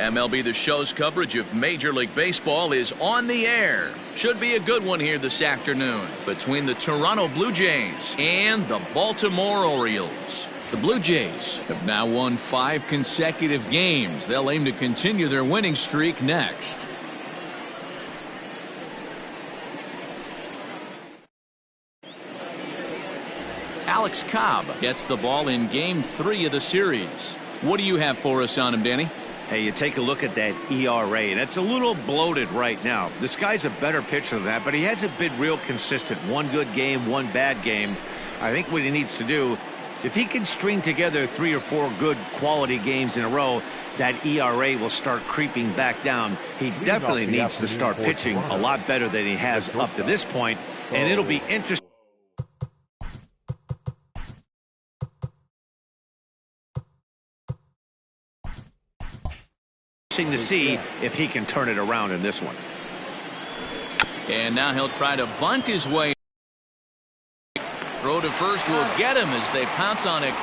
MLB The Show's coverage of Major League Baseball is on the air. Should be a good one here this afternoon between the Toronto Blue Jays and the Baltimore Orioles. The Blue Jays have now won 5 consecutive games. They'll aim to continue their winning streak next. Alex Cobb gets the ball in Game 3 of the series. What do you have for us on him, Danny? Hey, you take a look at that ERA, and it's a little bloated right now. This guy's a better pitcher than that, but he hasn't been real consistent. One good game, one bad game. I think what he needs to do, if he can string together 3 or 4 good quality games in a row, that ERA will start creeping back down. He definitely needs to start pitching a lot better than he has up to this point, and it'll be interesting to see if he can turn it around in this one. And now he'll try to bunt his way. Throw to first will get him as they pounce on it.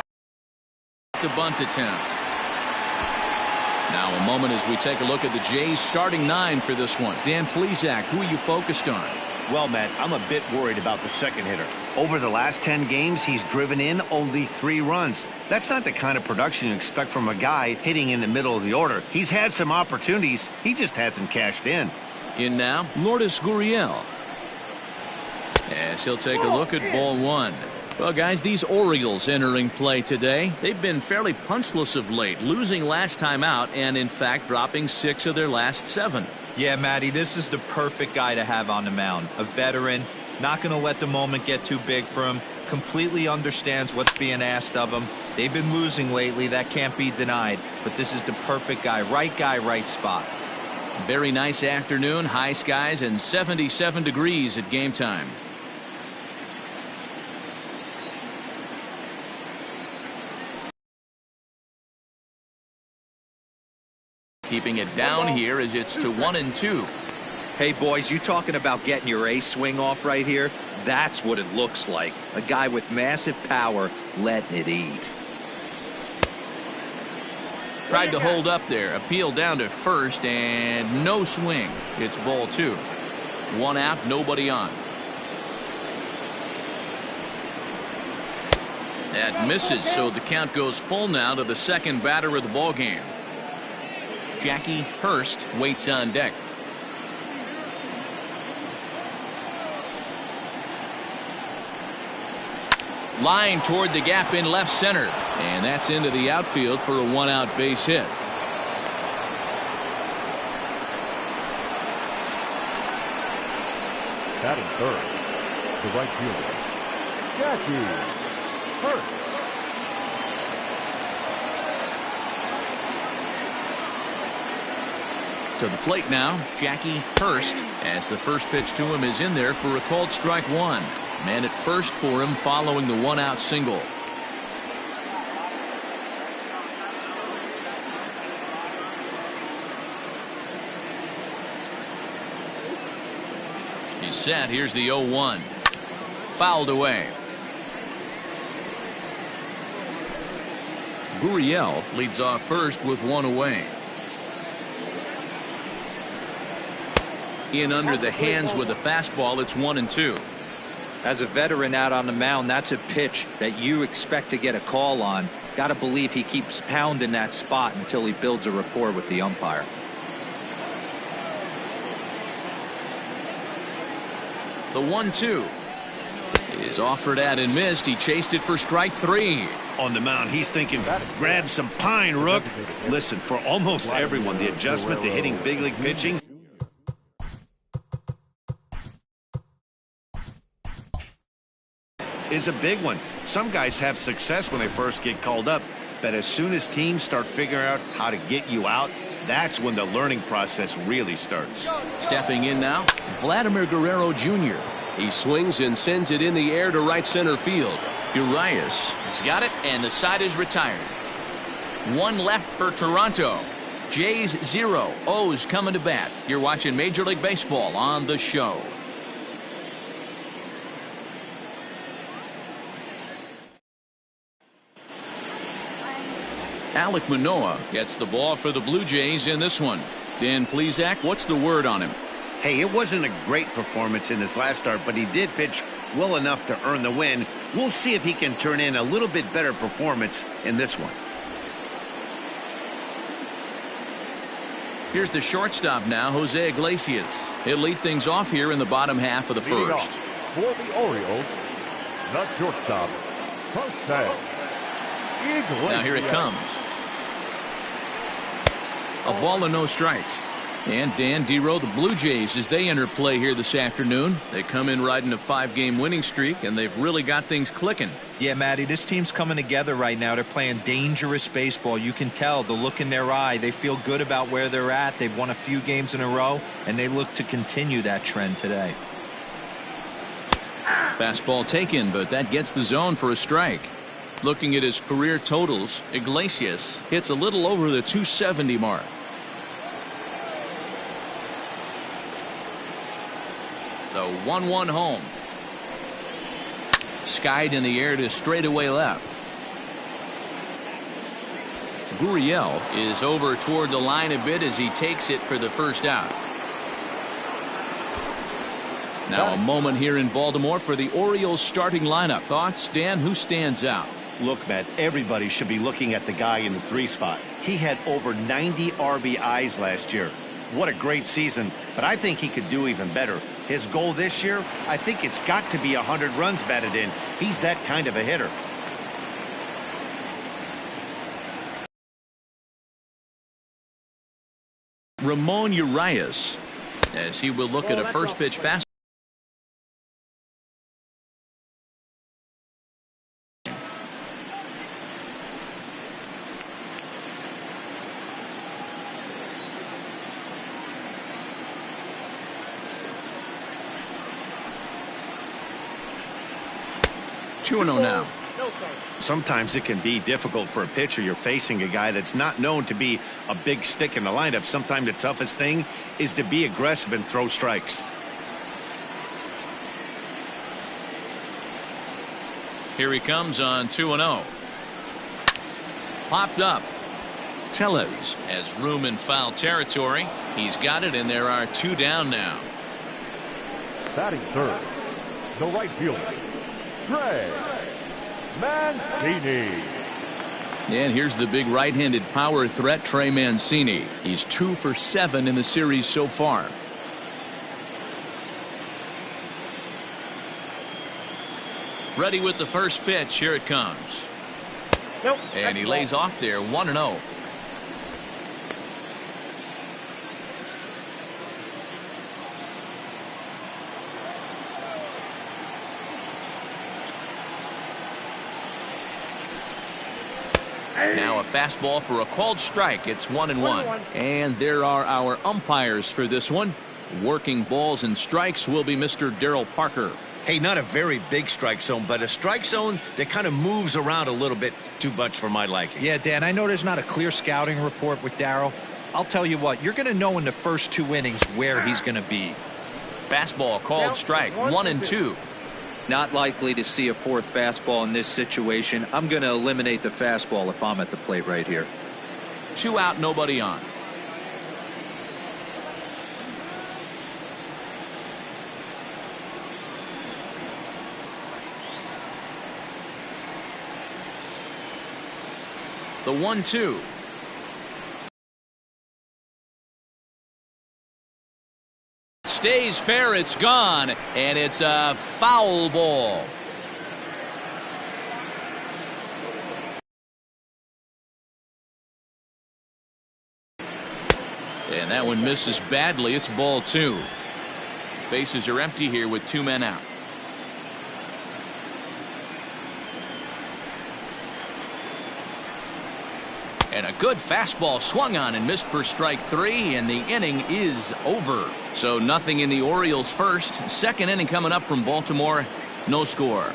The bunt attempt. Now a moment as we take a look at the Jays starting 9 for this one. Dan Plesac, who are you focused on? Well, Matt, I'm a bit worried about the second hitter. Over the last 10 games, he's driven in only 3 runs. That's not the kind of production you expect from a guy hitting in the middle of the order. He's had some opportunities. He just hasn't cashed in. In now, Lourdes Gurriel. As he'll take a look at ball 1. Well, guys, these Orioles entering play today, they've been fairly punchless of late, losing last time out and, in fact, dropping 6 of their last 7. Yeah, Matty, this is the perfect guy to have on the mound. A veteran, not going to let the moment get too big for him, completely understands what's being asked of him. They've been losing lately. That can't be denied. But this is the perfect guy, right spot. Very nice afternoon, high skies, and 77 degrees at game time. Keeping it down here as it's to 1-2. Hey, boys, you talking about getting your ace swing off right here? That's what it looks like. A guy with massive power letting it eat. Tried to hold up there. Appeal down to first and no swing. It's ball 2. 1 out, nobody on. That misses, so the count goes full now to the second batter of the ball game. Jackie Hurst waits on deck. Line toward the gap in left center, and that's into the outfield for a 1-out base hit. Batting third, the right fielder, Jackie Hurst. To the plate now, Jackie Hurst, as the first pitch to him is in there for a called strike 1. Man at first for him following the 1-out single. He's set. Here's the 0-1. Fouled away. Gurriel leads off first with 1 away. In under the hands with a fastball. It's 1-2. As a veteran out on the mound, that's a pitch that you expect to get a call on. Got to believe he keeps pounding that spot until he builds a rapport with the umpire. The 1-2 is offered at and missed. He chased it for strike 3. On the mound, he's thinking, grab some pine, Rook. Listen, for almost everyone, the adjustment to hitting big league pitching is a big one. Some guys have success when they first get called up, but as soon as teams start figuring out how to get you out, that's when the learning process really starts. Stepping in now, Vladimir Guerrero Jr. He swings and sends it in the air to right center field. Urias has got it, and the side is retired. 1 left for Toronto. Jays 0, O's coming to bat. You're watching Major League Baseball on The Show. Alek Manoah gets the ball for the Blue Jays in this one. Dan Plesac, what's the word on him? Hey, it wasn't a great performance in his last start, but he did pitch well enough to earn the win. We'll see if he can turn in a little bit better performance in this one. Here's the shortstop now, Jose Iglesias. He'll lead things off here in the bottom half of the first. For the Orioles, the shortstop, Jose Iglesias. Now here it comes. A ball and no strikes. And Dan Dero, the Blue Jays, as they enter play here this afternoon, they come in riding a 5-game winning streak, and they've really got things clicking. Yeah, Matty, this team's coming together right now. They're playing dangerous baseball. You can tell the look in their eye. They feel good about where they're at. They've won a few games in a row, and they look to continue that trend today. Fastball taken, but that gets the zone for a strike. Looking at his career totals, Iglesias hits a little over the 270 mark. The 1-1 home. Skied in the air to straightaway left. Gurriel is over toward the line a bit as he takes it for the first out. Now a moment here in Baltimore for the Orioles starting lineup. Thoughts, Dan? Who stands out? Look, Matt, everybody should be looking at the guy in the 3 spot. He had over 90 RBIs last year. What a great season, but I think he could do even better. His goal this year, I think it's got to be 100 runs batted in. He's that kind of a hitter. Ramon Urias, as he will look at a first pitch fast. 2-0 now. Sometimes it can be difficult for a pitcher. You're facing a guy that's not known to be a big stick in the lineup. Sometimes the toughest thing is to be aggressive and throw strikes. Here he comes on 2-0. Popped up. Tellez has room in foul territory. He's got it, and there are 2 down now. Batting third, the right fielder, Trey Mancini. And here's the big right-handed power threat, Trey Mancini. He's 2 for 7 in the series so far. Ready with the first pitch. Here it comes. Nope. And he lays off there, 1-0. Now a fastball for a called strike. It's 1-1. And there are our umpires for this one. Working balls and strikes will be Mr. Darryl Parker. Hey, not a very big strike zone, but a strike zone that kind of moves around a little bit too much for my liking. Yeah, Dan, I know there's not a clear scouting report with Darryl. I'll tell you what, you're going to know in the first 2 innings where he's going to be. Fastball called strike, 1-2. Not likely to see a 4th fastball in this situation. I'm going to eliminate the fastball if I'm at the plate right here. 2 out, nobody on. The 1-2. Stays fair, it's gone, and it's a foul ball. And that one misses badly. It's ball 2. Bases are empty here with 2 men out. And a good fastball swung on and missed for strike 3, and the inning is over. So nothing in the Orioles' first. Second inning coming up from Baltimore. No score.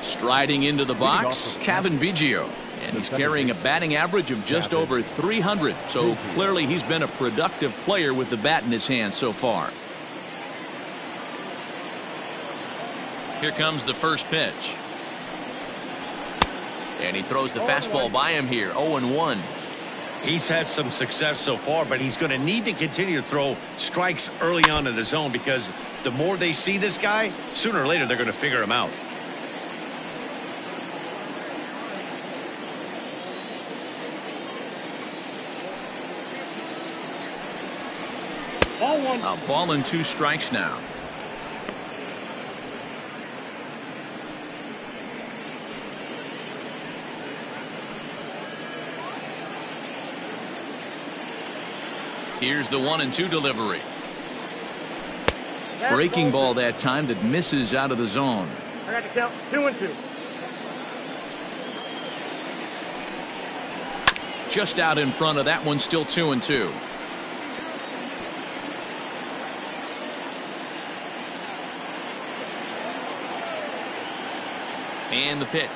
Striding into the box, Kevin Biggio. And he's carrying a batting average of just over 300. So clearly he's been a productive player with the bat in his hand so far. Here comes the first pitch. And he throws the fastball by him here. 0-1. He's had some success so far, but he's going to need to continue to throw strikes early on in the zone, because the more they see this guy, sooner or later they're going to figure him out. A ball and 2 strikes now. Here's the 1-2 delivery. Breaking ball that time that misses out of the zone. I got to count 2-2. Just out in front of that one, still 2-2. And the pitch.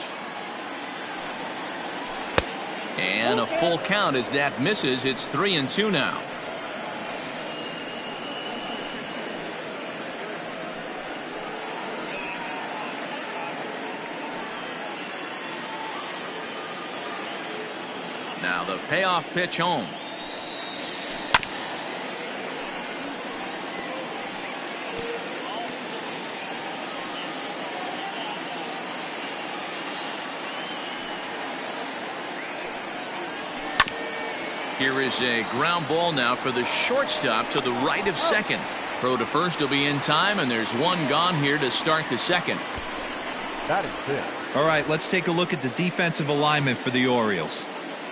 And a full count as that misses. It's 3-2 now. Now the payoff pitch home. Here is a ground ball now for the shortstop to the right of second. Throw to first will be in time, and there's one gone here to start the second. That is it. All right, let's take a look at the defensive alignment for the Orioles.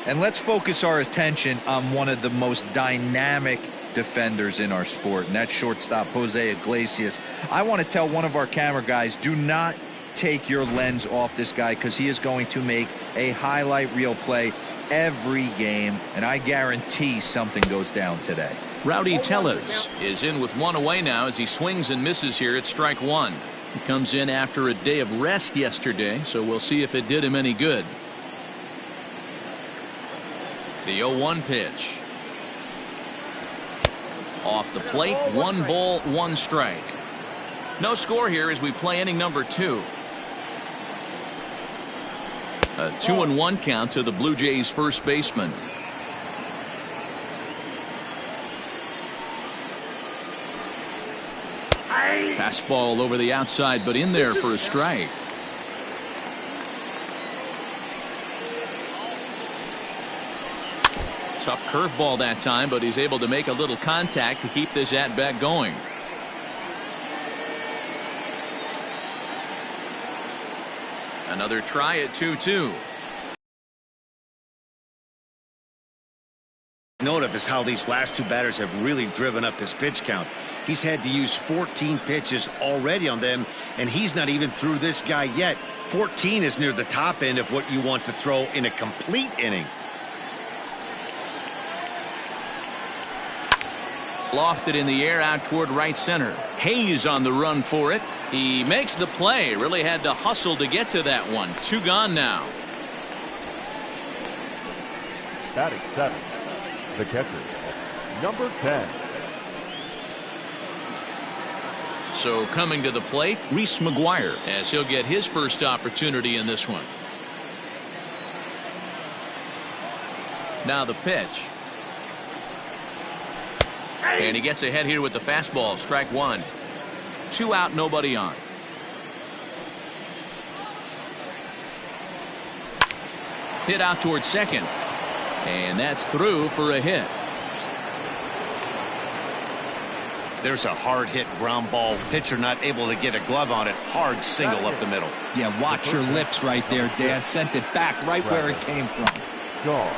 And let's focus our attention on one of the most dynamic defenders in our sport, and that's shortstop Jose Iglesias. I want to tell one of our camera guys, do not take your lens off this guy, because he is going to make a highlight reel play every game, and I guarantee something goes down today. Rowdy Tellez is in with 1 away now as he swings and misses here at strike 1. He comes in after a day of rest yesterday, so we'll see if it did him any good. The 0-1 pitch. Off the plate, 1 ball, 1 strike. No score here as we play inning number 2. A 2-1 count to the Blue Jays first baseman. Fastball over the outside, but in there for a strike. Tough curveball that time, but he's able to make a little contact to keep this at-bat going. Another try at 2-2. Note of is how these last 2 batters have really driven up his pitch count. He's had to use 14 pitches already on them, and he's not even through this guy yet. 14 is near the top end of what you want to throw in a complete inning. Lofted in the air out toward right center. Hayes on the run for it. He makes the play. Really had to hustle to get to that one. 2 gone now. Batting 7. The catcher, number 10. So coming to the plate, Reese McGuire, as he'll get his first opportunity in this one. Now the pitch. And he gets ahead here with the fastball. Strike 1. 2 out, nobody on. Hit out towards second. And that's through for a hit. There's a hard hit ground ball. Pitcher not able to get a glove on it. Hard single up the middle. Yeah, watch your lips right there, Dan. Sent it back right where it came from. Gone.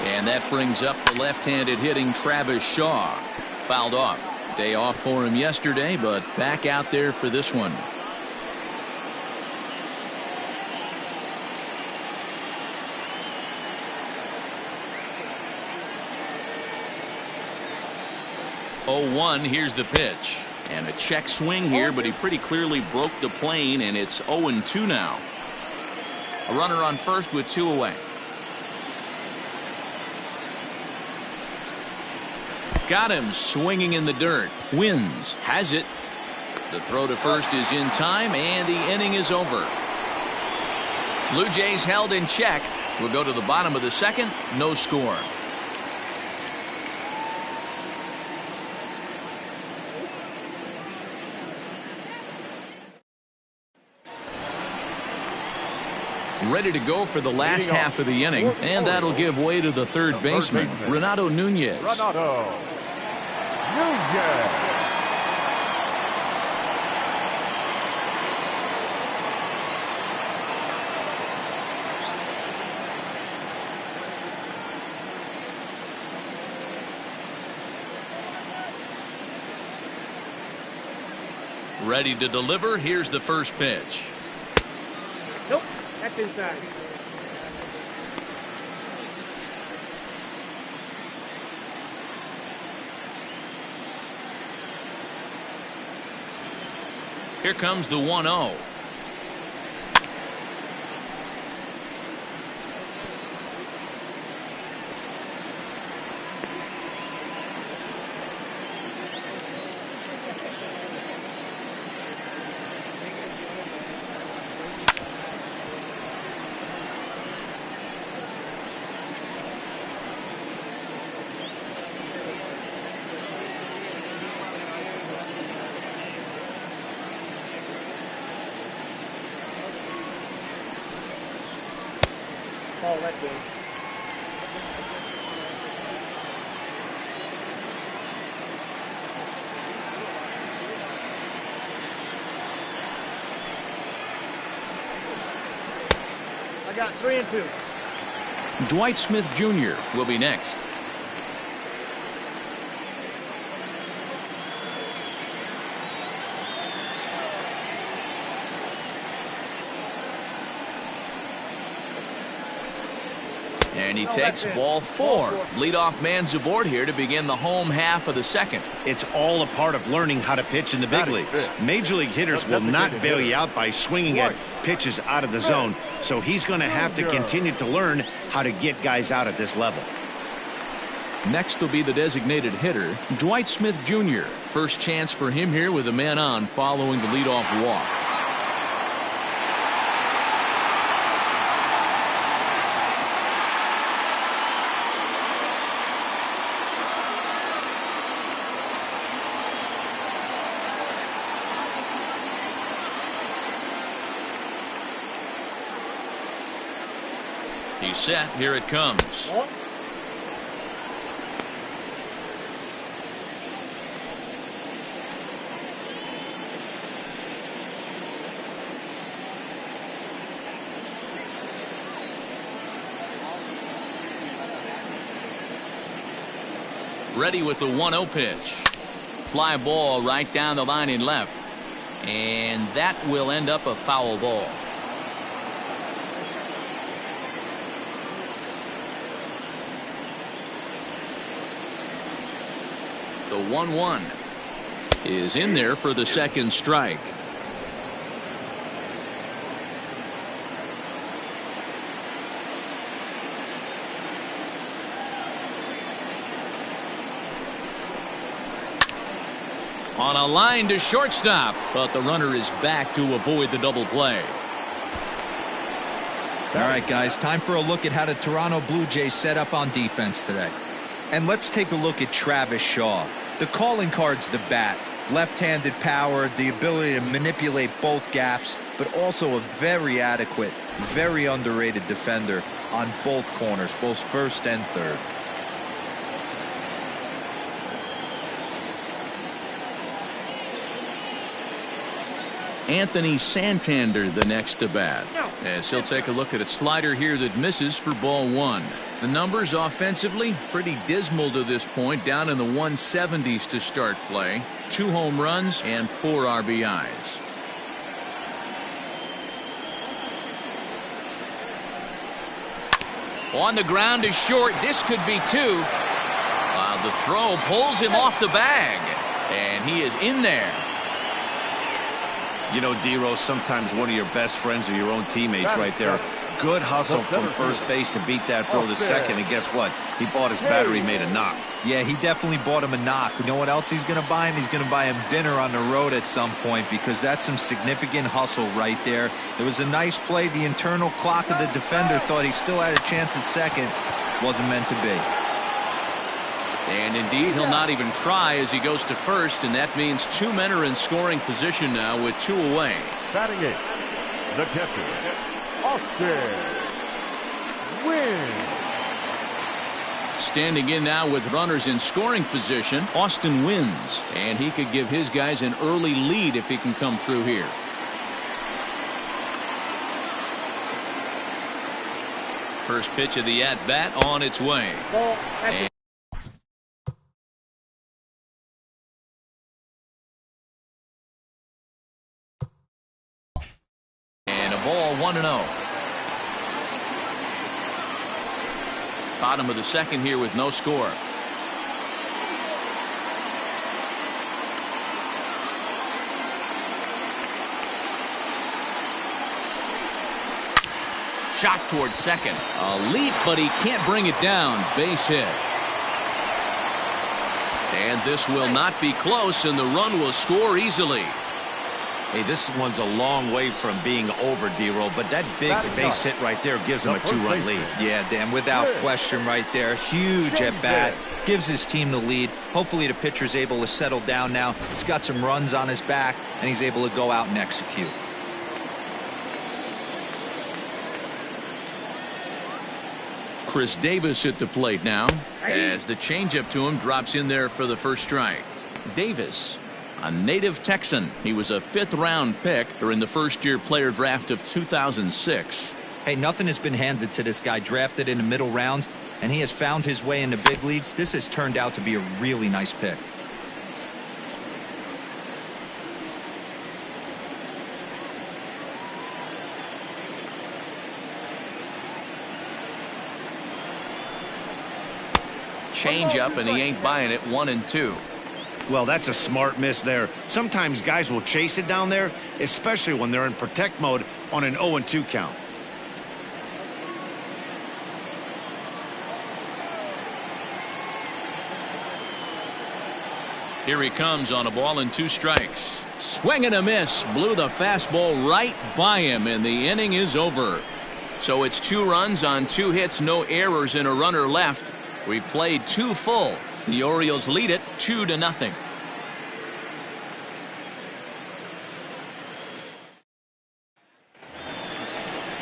And that brings up the left-handed hitting Travis Shaw. Fouled off. Day off for him yesterday, but back out there for this one. Here's the pitch. And a check swing here, but he pretty clearly broke the plane, and it's 0-2 now. A runner on first with 2 away. got him swinging in the dirt. Wins, has it. The throw to first is in time, and the inning is over. Blue Jays held in check. We'll go to the bottom of the second. No score. Ready to go for the last half of the inning, and that'll give way to the third baseman, Renato Nunez. Renato Nunez. Ready to deliver. Here's the first pitch. Nope, that's inside. Here comes the 1-0. Oh, that game. I got 3 and 2. Dwight Smith Jr. will be next. And he takes ball 4. Leadoff man's aboard here to begin the home half of the second. It's all a part of learning how to pitch in the big leagues. Major league hitters will not bail you out by swinging at pitches out of the zone, so he's going to have to continue to learn how to get guys out at this level. Next will be the designated hitter, Dwight Smith Jr. First chance for him here with a man on following the leadoff walk. He's set. Here it comes. Ready with the 1-0 pitch. Fly ball right down the line in left. And that will end up a foul ball. The 1-1 is in there for the second strike. On a line to shortstop, but the runner is back to avoid the double play. All right, guys, time for a look at how the Toronto Blue Jays set up on defense today. And let's take a look at Travis Shaw. The calling card's the bat, left-handed power, the ability to manipulate both gaps, but also a very adequate, very underrated defender on both corners, both first and third. Anthony Santander the next to bat, as he'll take a look at a slider here that misses for ball 1. The numbers offensively pretty dismal to this point, down in the 170s to start play. 2 home runs and 4 RBIs. On the ground to short. This could be 2. The throw pulls him off the bag, and he is in there. You know, D-Rose, sometimes one of your best friends are your own teammates right there. Good hustle from first base to beat that throw to second, and guess what? He bought his battery made a knock. Yeah, he definitely bought him a knock. You know what else he's going to buy him? He's going to buy him dinner on the road at some point, because that's some significant hustle right there. It was a nice play. The internal clock of the defender thought he still had a chance at second. Wasn't meant to be. And indeed, he'll not even try as he goes to first, and that means 2 men are in scoring position now with 2 away. Batting 8, the catcher, Austin Wynn. Standing in now with runners in scoring position, Austin wins, and he could give his guys an early lead if he can come through here. First pitch of the at-bat on its way. And a ball, 1-0. Bottom of the second here with no score. Shot towards second. A leap, but he can't bring it down. Base hit. And this will not be close, and the run will score easily. Hey, this one's a long way from being over, D-Roll, but that big base hit right there gives him a 2-run lead. Yeah, Dan, without question right there. Huge at bat. Gives his team the lead. Hopefully the pitcher's able to settle down now. He's got some runs on his back, and he's able to go out and execute. Chris Davis at the plate now, as the changeup to him drops in there for the first strike. Davis, a native Texan. He was a 5th-round pick during the first-year player draft of 2006. Hey, nothing has been handed to this guy. Drafted in the middle rounds, and he has found his way in the big leagues. This has turned out to be a really nice pick. Changeup, and he ain't buying it. 1-2. Well, that's a smart miss there. Sometimes guys will chase it down there, especially when they're in protect mode on an 0-2 count. Here he comes on a ball and 2 strikes. Swing and a miss. Blew the fastball right by him, and the inning is over. So it's 2 runs on 2 hits, no errors, and a runner left. We played 2 full. The Orioles lead it 2-0.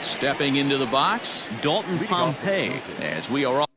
Stepping into the box, Dalton Pompey, as we are all